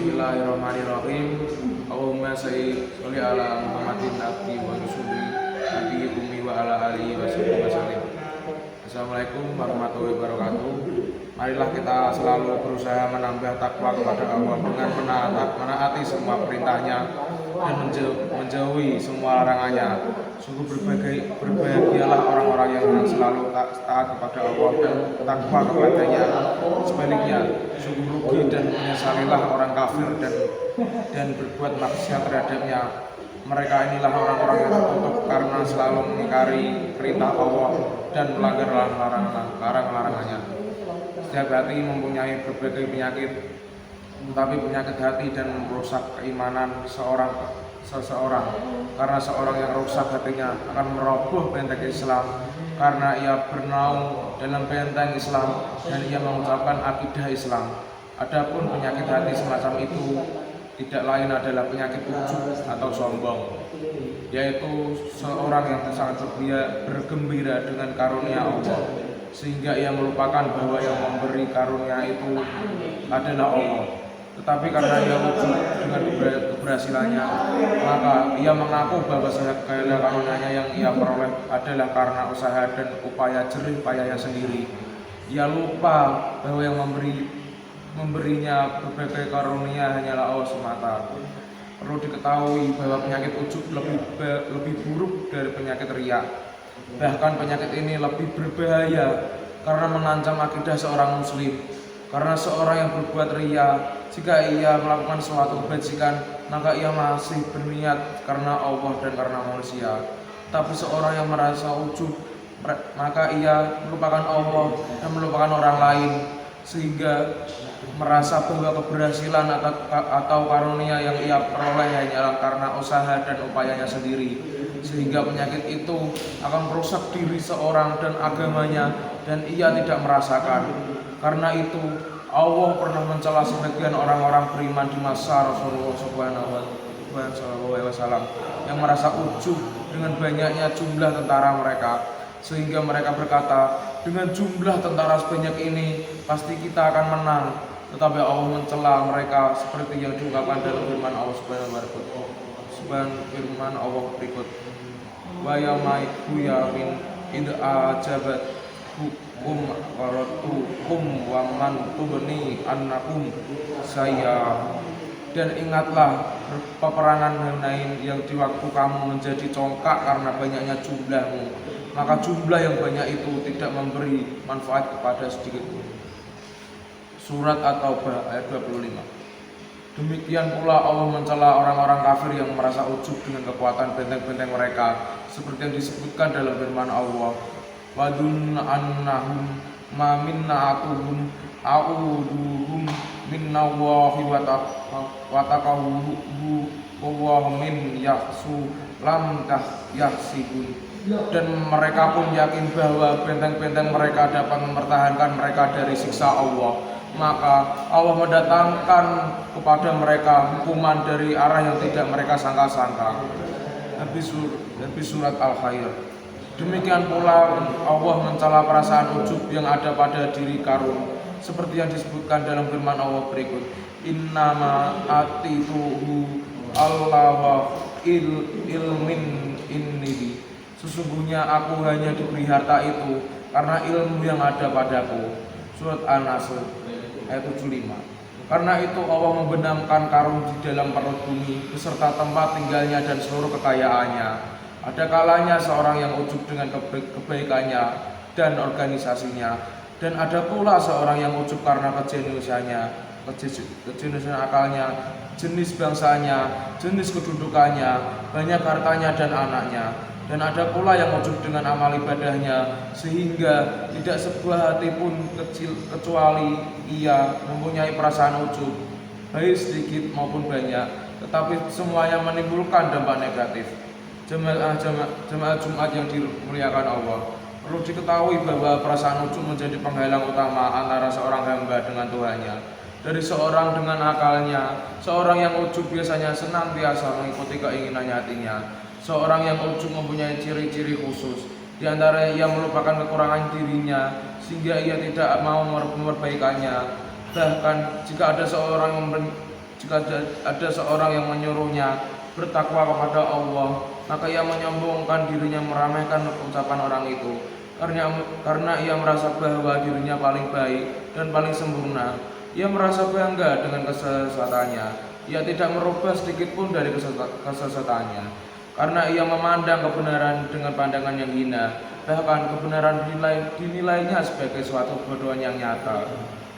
Bismillahirrahmanirrahim. Allahumma sholli ala Muhammadin nabi wa rasuli nabi ummi wa ala alihi wa sahbihi wasallam. Assalamualaikum warahmatullahi wabarakatuh. Marilah kita selalu berusaha menambah takwa kepada Allah dengan menaati semua perintahnya dan menjauhi semua larangannya. Sungguh berbahagialah orang-orang yang selalu taat kepada Allah dan takwa kepadanya. Sebaliknya, sungguh rugi dan menyesalilah orang kafir dan berbuat maksiat terhadapnya. Mereka inilah orang-orang yang terkutuk karena selalu mengingkari perintah Allah dan melanggar larangan-larangannya. Setiap hati mempunyai berbagai penyakit, tetapi penyakit hati dan merusak keimanan seseorang. Karena seorang yang rusak hatinya akan meroboh benteng Islam, karena ia bernaung dalam benteng Islam dan ia mengucapkan akidah Islam. Adapun penyakit hati semacam itu tidak lain adalah penyakit ujub atau sombong, yaitu seorang yang sangat bergembira dengan karunia Allah, sehingga ia melupakan bahwa yang memberi karunia itu adalah Allah. Tetapi karena ia ujub dengan keberhasilannya, maka ia mengaku bahwa segala karunia yang ia peroleh adalah karena usaha dan upaya jerih payahnya sendiri. Ia lupa bahwa yang memberinya berbagai karunia hanyalah Allah semata. Perlu diketahui bahwa penyakit ujub lebih buruk dari penyakit riya. Bahkan penyakit ini lebih berbahaya karena mengancam akidah seorang muslim. Karena seorang yang berbuat riya, jika ia melakukan suatu kebajikan, maka ia masih berniat karena Allah dan karena manusia. Tapi seorang yang merasa ujub, maka ia melupakan Allah dan melupakan orang lain, sehingga merasa bahwa keberhasilan atau karunia yang ia peroleh hanyalah karena usaha dan upayanya sendiri, sehingga penyakit itu akan merusak diri seorang dan agamanya, dan ia tidak merasakan. Karena itu Allah pernah mencela sebagian orang-orang beriman di masa Rasulullah SAW yang merasa ujub dengan banyaknya jumlah tentara mereka, sehingga mereka berkata, dengan jumlah tentara sebanyak ini pasti kita akan menang. Tetapi Allah mencela mereka seperti yang diungkapkan dalam firman Allah berikut. Wa yauma yamin id'a jabat waratukum wa man tubni annakum saya. Dan ingatlah peperangan Hunain yang di waktu kamu menjadi congkak karena banyaknya jumlahmu, maka jumlah yang banyak itu tidak memberi manfaat kepada sedikit pun. Surat At-Taubah ayat 25. Demikian pula Allah mencela orang-orang kafir yang merasa ujub dengan kekuatan benteng-benteng mereka, seperti yang disebutkan dalam firman Allah, wadun annahum ma minna'atuhum a'uduhum minnallahi wa taqawuhu wa min yahsu lam yahsibun. Dan mereka pun yakin bahwa benteng-benteng mereka dapat mempertahankan mereka dari siksa Allah, maka Allah mendatangkan kepada mereka hukuman dari arah yang tidak mereka sangka-sangka. Habis surat Al-Khair. Demikian pula Allah mencela perasaan ujub yang ada pada diri Karun, seperti yang disebutkan dalam firman Allah berikut, innama atituhu Allah ilmin inni. Sesungguhnya aku hanya diberi harta itu karena ilmu yang ada padaku. Surat An-Nasr ayat 75. Karena itu Allah membenamkan Karun di dalam perut bumi beserta tempat tinggalnya dan seluruh kekayaannya. Ada kalanya seorang yang ujub dengan kebaikannya dan organisasinya, dan ada pula seorang yang ujub karena kejeniusannya, kejeniusan akalnya, jenis bangsanya, jenis kedudukannya, banyak hartanya dan anaknya. Dan ada pula yang ujub dengan amal ibadahnya, sehingga tidak sebuah hati pun kecil kecuali ia mempunyai perasaan ujub, baik sedikit maupun banyak, tetapi semuanya menimbulkan dampak negatif. Jemaah Jumat yang dimuliakan Allah, perlu diketahui bahwa perasaan ujub menjadi penghalang utama antara seorang hamba dengan Tuhannya. Dari seorang dengan akalnya, seorang yang ujub biasanya senantiasa mengikuti keinginannya hatinya. Seorang yang ujub mempunyai ciri-ciri khusus, di antara ia melupakan kekurangan dirinya sehingga ia tidak mau memperbaikannya. Bahkan jika ada seorang Jika ada seorang yang menyuruhnya bertakwa kepada Allah, maka ia menyombongkan dirinya, meremehkan ucapan orang itu, karena ia merasa bahwa dirinya paling baik dan paling sempurna. Ia merasa bangga dengan kesesatannya. Ia tidak merubah sedikit pun dari kesesatannya, karena ia memandang kebenaran dengan pandangan yang hina. Bahkan kebenaran dinilainya sebagai suatu kebodohan yang nyata.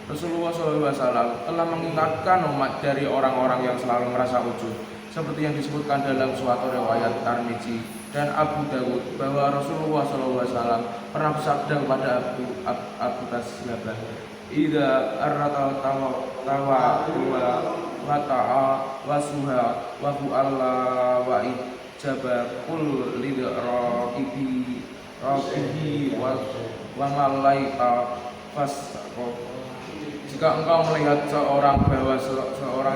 Rasulullah SAW telah mengingatkan umat dari orang-orang yang selalu merasa ujub, seperti yang disebutkan dalam suatu riwayat Tirmidzi dan Abu Dawud, bahwa Rasulullah SAW pernah bersabda kepada Abu Tashlabah, "Idza arrata tawa wa ta'a wa suha wa Allah wa ijaba kul lidraqibi raqibi wa malaika fasqo." Jika engkau melihat seorang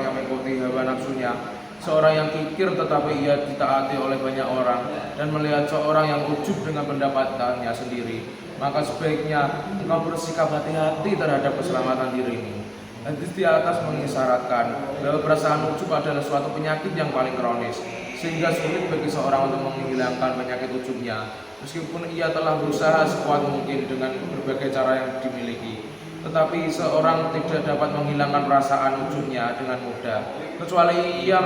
yang mengikuti hawa nafsunya, seorang yang kikir tetapi ia ditaati oleh banyak orang, dan melihat seorang yang ujub dengan pendapatannya sendiri, maka sebaiknya engkau bersikap hati-hati terhadap keselamatan dirimu. Hadis di atas mengisyaratkan bahwa perasaan ujub adalah suatu penyakit yang paling kronis, sehingga sulit bagi seorang untuk menghilangkan penyakit ujubnya, meskipun ia telah berusaha sekuat mungkin dengan berbagai cara yang dimiliki. Tetapi seorang tidak dapat menghilangkan perasaan ujubnya dengan mudah, kecuali ia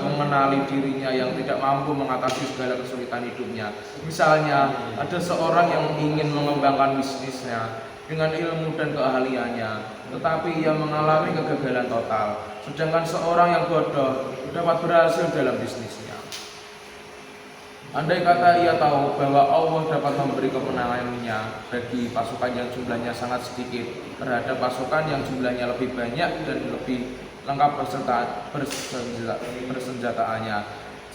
mengenali dirinya yang tidak mampu mengatasi segala kesulitan hidupnya. Misalnya, ada seorang yang ingin mengembangkan bisnisnya dengan ilmu dan keahliannya, tetapi ia mengalami kegagalan total. Sedangkan seorang yang bodoh dapat berhasil dalam bisnisnya. Andai kata ia tahu bahwa Allah dapat memberi kemenangannya bagi pasukan yang jumlahnya sangat sedikit terhadap pasukan yang jumlahnya lebih banyak dan lebih lengkap bersenjataannya.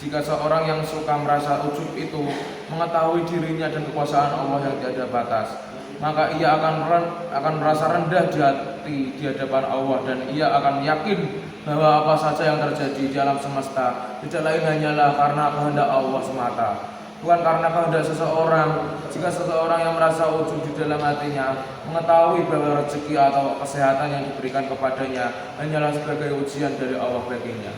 Jika seorang yang suka merasa ujub itu mengetahui dirinya dan kekuasaan Allah yang tiada batas, maka ia akan merasa rendah di hati di hadapan Allah, dan ia akan yakin bahwa apa saja yang terjadi di alam semesta tidak lain hanyalah karena kehendak Allah semata, bukan karena kehendak seseorang. Jika seseorang yang merasa ujub di dalam hatinya mengetahui bahwa rezeki atau kesehatan yang diberikan kepadanya hanyalah sebagai ujian dari Allah baginya.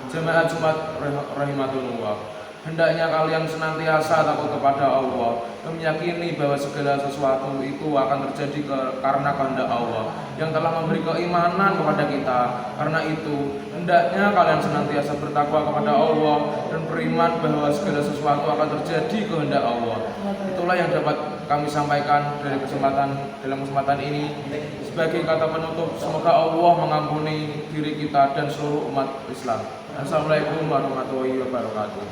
Jemaah Jumat rahimatullah, hendaknya kalian senantiasa takut kepada Allah dan meyakini bahwa segala sesuatu itu akan terjadi karena kehendak Allah yang telah memberi keimanan kepada kita. Karena itu, hendaknya kalian senantiasa bertakwa kepada Allah dan beriman bahwa segala sesuatu akan terjadi kehendak Allah. Itulah yang dapat kami sampaikan dalam kesempatan ini. Sebagai kata penutup, semoga Allah mengampuni diri kita dan seluruh umat Islam. Assalamualaikum warahmatullahi wabarakatuh.